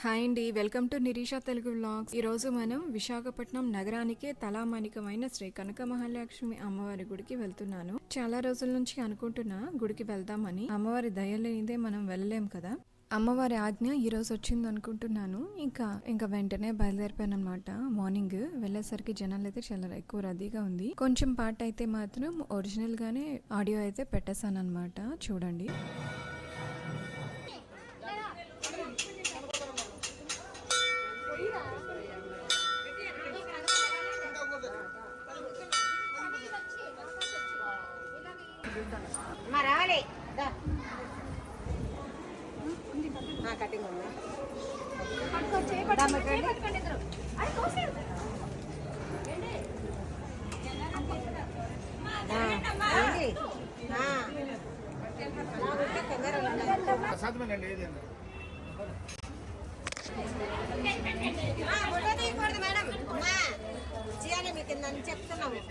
Hi అండి, welcome to Nirisha Telugu vlogs. ఈరోజు మనం విశాఖపట్నం నగరానికే తలామానికమైన శ్రీ కనక మహాలక్ష్మి అమ్మవారి గుడికి వెళ్తున్నాను. చాలా రోజుల నుంచి అనుకుంటున్నా గుడికి వెళ్దామని. అమ్మవారి దయ లేనిదే మనం వెళ్ళలేం కదా. అమ్మవారి ఆజ్ఞ ఈ రోజు వచ్చింది అనుకుంటున్నాను. ఇంకా వెంటనే బయలుదేరిపోయాను అనమాట. మార్నింగ్ వెళ్ళేసరికి జనాలు అయితే చాలా ఎక్కువ రద్దీగా ఉంది. కొంచెం పార్ట్ అయితే మాత్రం ఒరిజినల్ గానే ఆడియో అయితే పెట్టేశాను అనమాట. చూడండి. రావాలి కటింగ్ మేడం చేయాలి మీకు చెప్తున్నాము.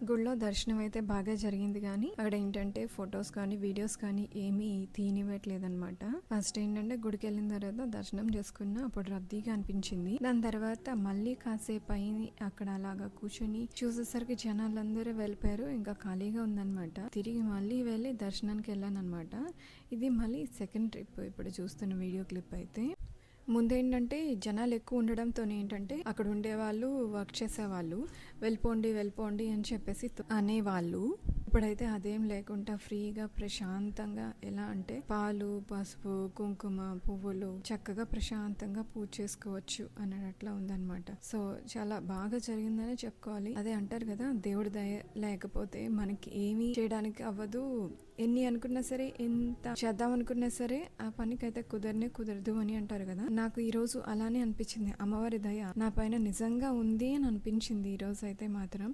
గుళ్ళో దర్శనం అయితే బాగా జరిగింది, కానీ అక్కడ ఏంటంటే ఫొటోస్ కానీ వీడియోస్ కానీ ఏమీ తీనివ్వట్లేదన్నమాట. ఫస్ట్ ఏంటంటే గుడికి వెళ్ళిన తర్వాత దర్శనం చేసుకున్నా, అప్పుడు రద్దీగా అనిపించింది. దాని తర్వాత మళ్ళీ కాసేపు అయింది అక్కడ అలాగా కూర్చొని చూసేసరికి జనాలందరూ వెళ్ళిపోయారు. ఇంకా ఖాళీగా ఉందన్నమాట. తిరిగి మళ్ళీ వెళ్ళి దర్శనానికి వెళ్ళాను అనమాట. ఇది మళ్ళీ సెకండ్ ట్రిప్ ఇప్పుడు చూస్తున్న వీడియో క్లిప్ అయితే. ముందేంటంటే జనాలు ఎక్కువ ఉండడంతో ఏంటంటే అక్కడ ఉండేవాళ్ళు, వర్క్ చేసేవాళ్ళు వెళ్ళిపోండి అని చెప్పేసి అనేవాళ్ళు. ఇప్పుడైతే అదేం లేకుండా ఫ్రీగా ప్రశాంతంగా, ఎలా అంటే పాలు, పసుపు, కుంకుమ, పువ్వులు చక్కగా ప్రశాంతంగా పూజ చేసుకోవచ్చు అన్నట్లా ఉందన్నమాట. సో చాలా బాగా జరిగిందనే చెప్పుకోవాలి. అదే అంటారు కదా, దేవుడి దయ లేకపోతే మనకి ఏమీ చేయడానికి అవ్వదు. ఎన్ని అనుకున్నా సరే, ఎంత చేద్దాం అనుకున్నా సరే ఆ పనికైతే కుదరదు అని అంటారు కదా. నాకు ఈ రోజు అలానే అనిపించింది. అమ్మవారి దయ నా పైన నిజంగా ఉంది అని అనిపించింది ఈ రోజు అయితే మాత్రం.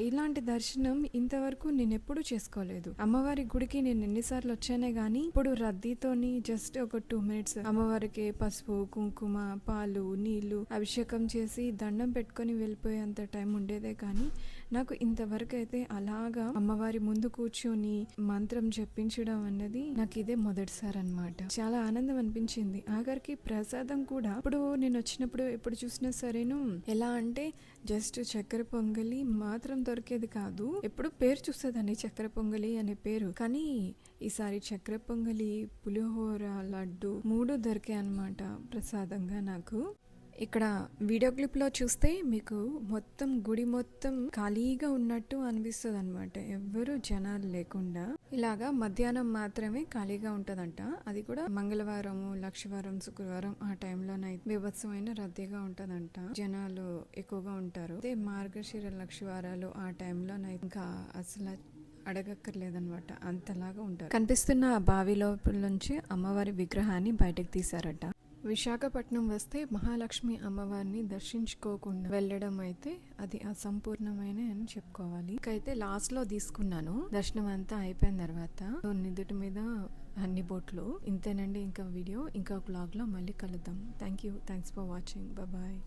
ఇలాంటి దర్శనం ఇంతవరకు నేను ఎప్పుడు చేసుకోలేదు. అమ్మవారి గుడికి నేను ఎన్నిసార్లు వచ్చానే గానీ ఇప్పుడు రద్దీతోని జస్ట్ ఒక 2 minutes అమ్మవారికి పసుపు, కుంకుమ, పాలు, నీళ్లు అభిషేకం చేసి దండం పెట్టుకొని వెళ్ళిపోయేంత టైం ఉండేదే కానీ నాకు ఇంతవరకు అయితే అలాగా అమ్మవారి ముందు కూర్చొని మంత్రం చెప్పించడం అన్నది నాకు ఇదే మొదటిసారి అన్నమాట. చాలా ఆనందం అనిపించింది. ఆఖరికి ప్రసాదం కూడా ఇప్పుడు నేను వచ్చినప్పుడు ఎప్పుడు చూసినా సరేను ఎలా అంటే జస్ట్ చక్కెర పొంగలి మాత్రం దొరికేది కాదు. ఎప్పుడు పేరు చూసేదాన్ని చక్కెర పొంగలి అనే పేరు, కానీ ఈసారి చక్కెర పొంగలి, పులిహోర, లడ్డు 3 దొరికాయి అన్నమాట ప్రసాదంగా నాకు. ఇక్కడ వీడియో క్లిప్ లో చూస్తే మీకు మొత్తం గుడి మొత్తం ఖాళీగా ఉన్నట్టు అనిపిస్తుంది అనమాట. ఎవ్వరు జనాలు లేకుండా. ఇలాగా మధ్యాహ్నం మాత్రమే ఖాళీగా ఉంటదంట. అది కూడా మంగళవారము, లక్షవారం, శుక్రవారం ఆ టైంలోనైతే బీభత్సమైన రద్దీగా ఉంటదంట. జనాలు ఎక్కువగా ఉంటారు. అదే మార్గశిర లక్షవారాలు ఆ టైంలోనైతే ఇంకా అసలు అడగక్కర్లేదనమాట, అంతలాగా ఉంటారు. కనిపిస్తున్న బావి లోపల నుంచి అమ్మవారి విగ్రహాన్ని బయటకు తీశారట. విశాఖపట్నం వస్తే మహాలక్ష్మి అమ్మవారిని దర్శించుకోకుండా వెళ్ళడం అయితే అది అసంపూర్ణమైన అని చెప్పుకోవాలి. ఇంకైతే లాస్ట్ లో తీసుకున్నాను దర్శనం అంతా అయిపోయిన తర్వాత. నిదుటి మీద అన్ని బోట్లు. ఇంతేనండి. ఇంకా వీడియో ఇంకొక వ్లాగ్ లో మళ్ళీ కలుద్దాం. Thanks for watching. బాయ్.